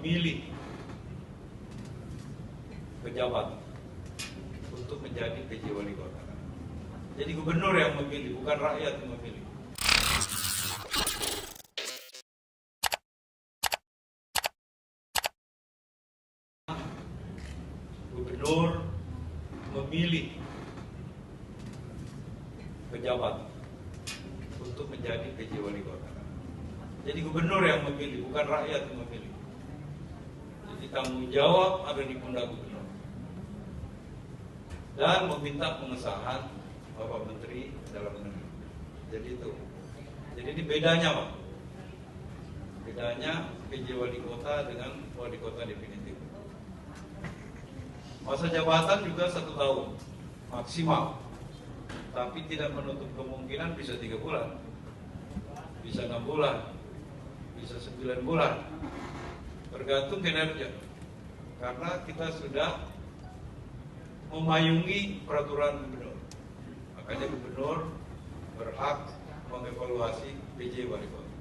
memilih pejabat untuk menjadi PJ Wali Kota. Jadi gubernur yang memilih, bukan rakyat yang memilih. Gubernur memilih pejabat untuk menjadi PJ Wali Kota. Jadi gubernur yang memilih, bukan rakyat yang memilih. Jadi tanggung jawab ada di pundak gubernur. Dan meminta pengesahan Bapak Menteri Dalam Negeri. Jadi itu. Jadi ini bedanya, Pak. Bedanya PJ Wali Kota dengan Wali Kota definitif. Masa jabatan juga 1 tahun maksimal, tapi tidak menutup kemungkinan bisa 3 bulan, bisa 6 bulan, bisa 9 bulan, tergantung kinerja. Karena kita sudah memayungi peraturan gubernur, makanya gubernur berhak mengevaluasi PJ Wali Kota.